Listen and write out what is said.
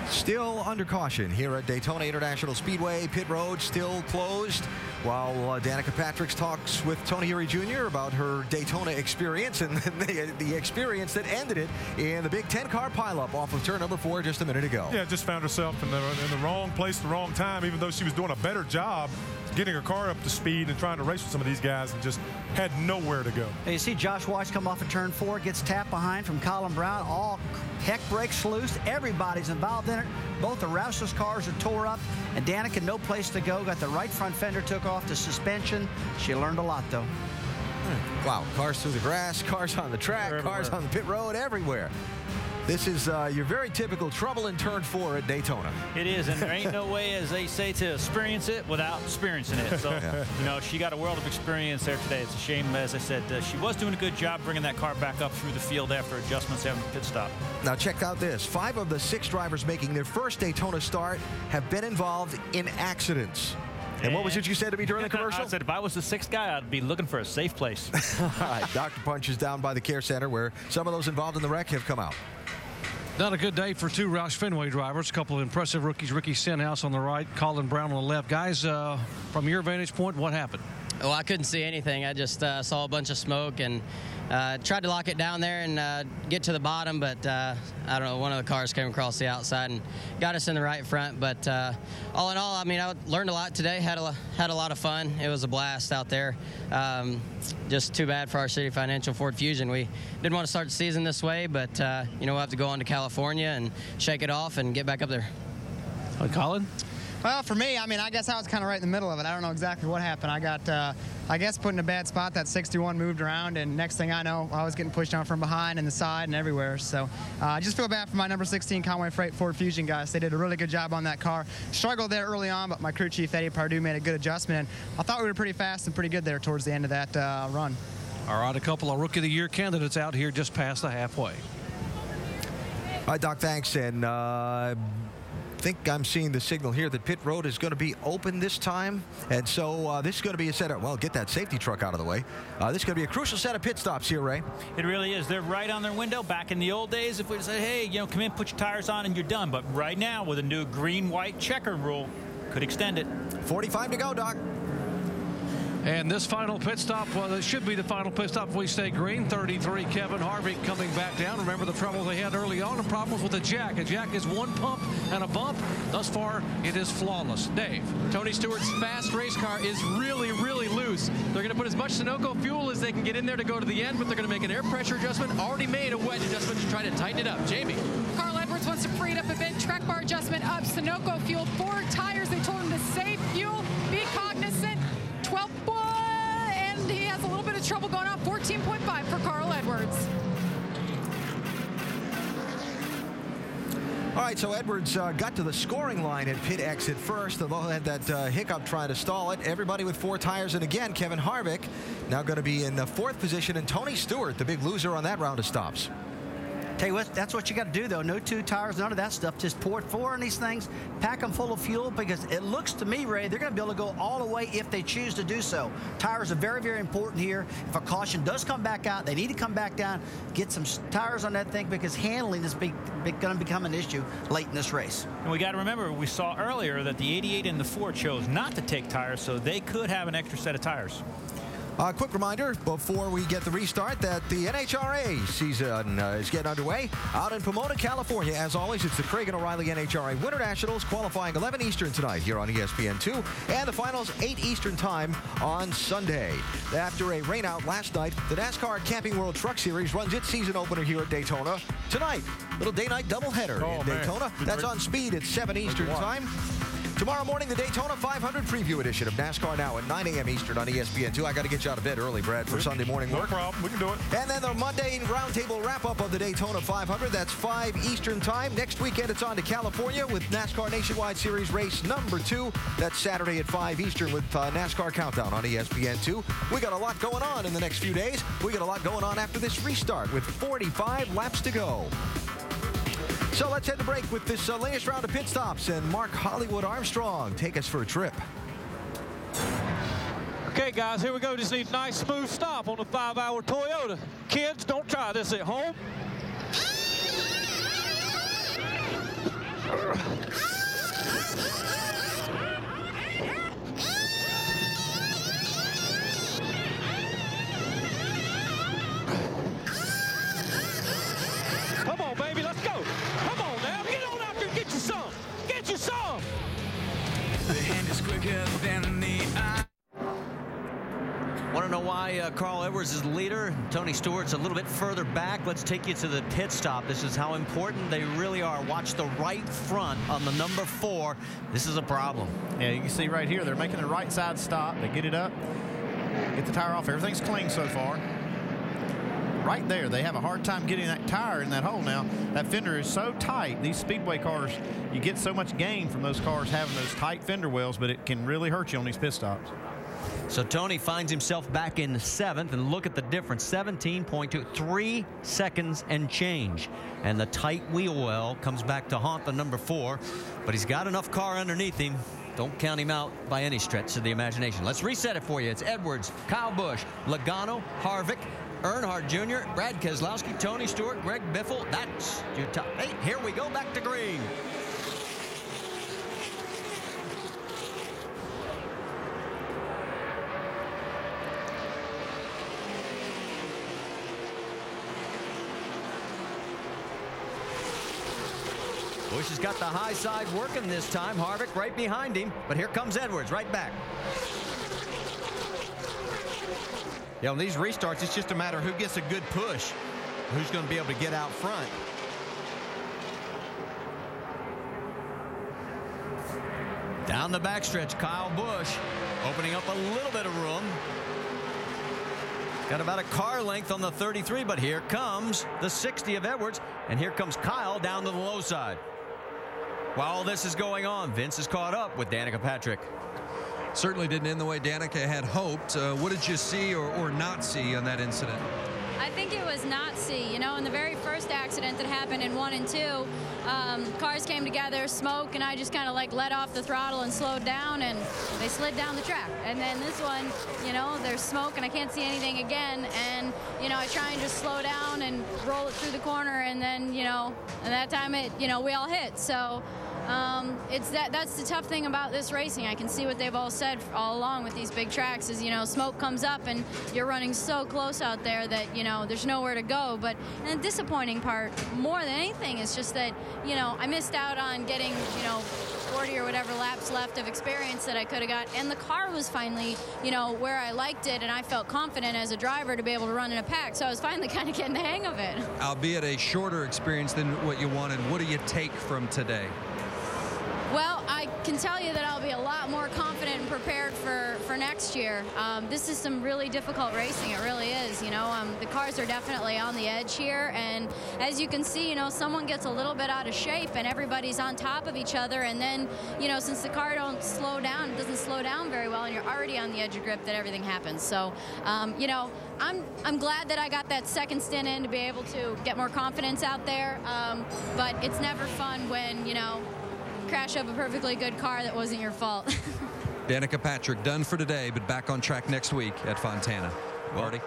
Still under caution here at Daytona International Speedway. Pit road still closed while Danica Patrick talks with Tony Eury Jr. about her Daytona experience and the experience that ended it in the big 10-car pileup off of turn number 4 just a minute ago. Yeah, just found herself in the wrong place at the wrong time, even though she was doing a better job getting her car up to speed and trying to race with some of these guys, and just had nowhere to go. Hey, you see Josh Watts come off of turn 4, gets tapped behind from Colin Brown. All heck breaks loose. Everybody's involved in it. Both the Roush's cars are tore up, and Danica no place to go. Got the right front fender took off, the suspension. She learned a lot, though. Wow, cars through the grass, cars on the track, cars on the pit road, everywhere. This is your very typical trouble in turn 4 at Daytona. It is, and there ain't no way, as they say, to experience it without experiencing it. So, you know, she got a world of experience there today. It's a shame, as I said, she was doing a good job bringing that car back up through the field after adjustments having a pit stop. Now check out this. 5 of the 6 drivers making their first Daytona start have been involved in accidents. And what was it you said to me during the commercial? I said if I was the 6th guy, I'd be looking for a safe place. All right, Dr. Punch is down by the care center where some of those involved in the wreck have come out. Not a good day for 2 Roush Fenway drivers. A couple of impressive rookies. Ricky Stenhouse on the right, Colin Brown on the left. Guys, from your vantage point, what happened? Well, I couldn't see anything. I just saw a bunch of smoke and tried to lock it down there and get to the bottom, but I don't know, one of the cars came across the outside and got us in the right front. But all in all, I mean, I learned a lot today, had a lot of fun. It was a blast out there. Just too bad for our City Financial Ford Fusion. We didn't want to start the season this way, but you know, we'll have to go on to California and shake it off and get back up there. Colin? Well, for me, I mean, I guess I was kind of right in the middle of it. I don't know exactly what happened. I got, I guess, put in a bad spot. That 61 moved around, and next thing I know, I was getting pushed down from behind and the side and everywhere. So I just feel bad for my number 16 Conway Freight Ford Fusion guys. They did a really good job on that car. Struggled there early on, but my crew chief, Eddie Pardue, made a good adjustment. And I thought we were pretty fast and pretty good there towards the end of that run. All right, a couple of Rookie of the Year candidates out here just past the halfway. All right, Doc, thanks. And I think I'm seeing the signal here that pit road is going to be open this time. And so this is going to be a set of, well, get that safety truck out of the way. This is going to be a crucial set of pit stops here, Ray. It really is. They're right on their window. Back in the old days, if we say, hey, you know, come in, put your tires on, and you're done. But right now, with a new green-white checker rule, could extend it. 45 to go, Doc. And this final pit stop, well, it should be the final pit stop if we stay green. 33, Kevin Harvick coming back down. Remember the trouble they had early on, the problems with the jack. A jack is one pump and a bump. Thus far, it is flawless. Dave. Tony Stewart's fast race car is really, really loose. They're going to put as much Sunoco fuel as they can get in there to go to the end, but they're going to make an air pressure adjustment. Already made a wedge adjustment to try to tighten it up. Jamie. Carl Edwards wants to free it up a bit. Track bar adjustment up. Sunoco fuel, 4 tires. They told him to save fuel, be cognizant. 12 and he has a little bit of trouble going on. 14.5 for Carl Edwards. All right, so Edwards got to the scoring line at pit exit first, although had that hiccup trying to stall it. Everybody with 4 tires, and again, Kevin Harvick now going to be in the 4th position, and Tony Stewart, the big loser on that round of stops. Tell you what, that's what you got to do, though. No 2 tires, none of that stuff. Just pour 4 in these things, pack them full of fuel, because it looks to me, Ray, they're going to be able to go all the way if they choose to do so. Tires are very, very important here. If a caution does come back out, they need to come back down, get some tires on that thing, because handling is going to become an issue late in this race. And we got to remember, we saw earlier that the 88 and the 4 chose not to take tires, so they could have an extra set of tires. Quick reminder before we get the restart that the NHRA season is getting underway out in Pomona, California. As always, it's the Craig and O'Reilly NHRA Winter Nationals, qualifying 11 Eastern tonight here on ESPN2, and the finals 8 Eastern time on Sunday. After a rainout last night, the NASCAR Camping World Truck Series runs its season opener here at Daytona tonight. Little day-night doubleheader in Daytona. That's on speed at 7 Eastern time. Tomorrow morning, the Daytona 500 preview edition of NASCAR Now at 9 a.m. Eastern on ESPN2. I got to get you out of bed early, Brad, for Sunday morning work. No problem. We can do it. And then the Monday roundtable wrap-up of the Daytona 500. That's 5 Eastern time. Next weekend, it's on to California with NASCAR Nationwide Series race number 2. That's Saturday at 5 Eastern with NASCAR Countdown on ESPN2. We got a lot going on in the next few days. We got a lot going on after this restart with 45 laps to go. So let's head to break with this latest round of pit stops, and Mark Hollywood Armstrong take us for a trip. Okay, guys, here we go. Just need a nice, smooth stop on the 5-hour Toyota. Kids, don't try this at home. Carl Edwards is leader. Tony Stewart's a little bit further back. Let's take you to the pit stop. This is how important they really are. Watch the right front on the number 4. This is a problem. Yeah, you can see right here, they're making the right side stop. They get it up, get the tire off. Everything's clean so far. Right there, they have a hard time getting that tire in that hole now. That fender is so tight. These Speedway cars, you get so much gain from those cars having those tight fender wells, but it can really hurt you on these pit stops. So Tony finds himself back in 7th, and look at the difference, 17.2, 3 seconds and change. And the tight wheel well comes back to haunt the number 4, but he's got enough car underneath him. Don't count him out by any stretch of the imagination. Let's reset it for you. It's Edwards, Kyle Busch, Logano, Harvick, Earnhardt Jr., Brad Keselowski, Tony Stewart, Greg Biffle. That's your top 8. Here we go back to green. Busch has got the high side working this time. Harvick right behind him, but here comes Edwards right back. Yeah, on these restarts, it's just a matter of who gets a good push, who's going to be able to get out front. Down the backstretch, Kyle Busch opening up a little bit of room. Got about a car length on the 33, but here comes the 60 of Edwards, and here comes Kyle down to the low side. While all this is going on, Vince is caught up with Danica Patrick. Certainly didn't end the way Danica had hoped. What did you see or not see on that incident? I think it was not see. You know, in the very first accident that happened in 1 and 2, cars came together, smoke, and I just kind of like let off the throttle and slowed down, and they slid down the track. And then this one, you know, there's smoke and I can't see anything again, and you know, I try and just slow down and roll it through the corner, and then, you know, and that time it, you know, we all hit. So that's the tough thing about this racing. I can see what they've all said all along with these big tracks is, you know, smoke comes up and you're running so close out there that, you know, there's nowhere to go. But and the disappointing part more than anything is just that, you know, I missed out on getting, you know, 40 or whatever laps left of experience that I could have got. And the car was finally, you know, where I liked it, and I felt confident as a driver to be able to run in a pack. So I was finally kind of getting the hang of it. Albeit a shorter experience than what you wanted, what do you take from today? Well, I can tell you that I'll be a lot more confident and prepared for next year. This is some really difficult racing. It really is. You know, the cars are definitely on the edge here. And as you can see, you know, someone gets a little bit out of shape and everybody's on top of each other. And then, you know, since the car don't slow down, it doesn't slow down very well, and you're already on the edge of grip, that everything happens. So, you know, I'm glad that I got that second stint in to be able to get more confidence out there. But it's never fun when, you know, crash up a perfectly good car that wasn't your fault. Danica Patrick done for today, but back on track next week at Fontana. Marty?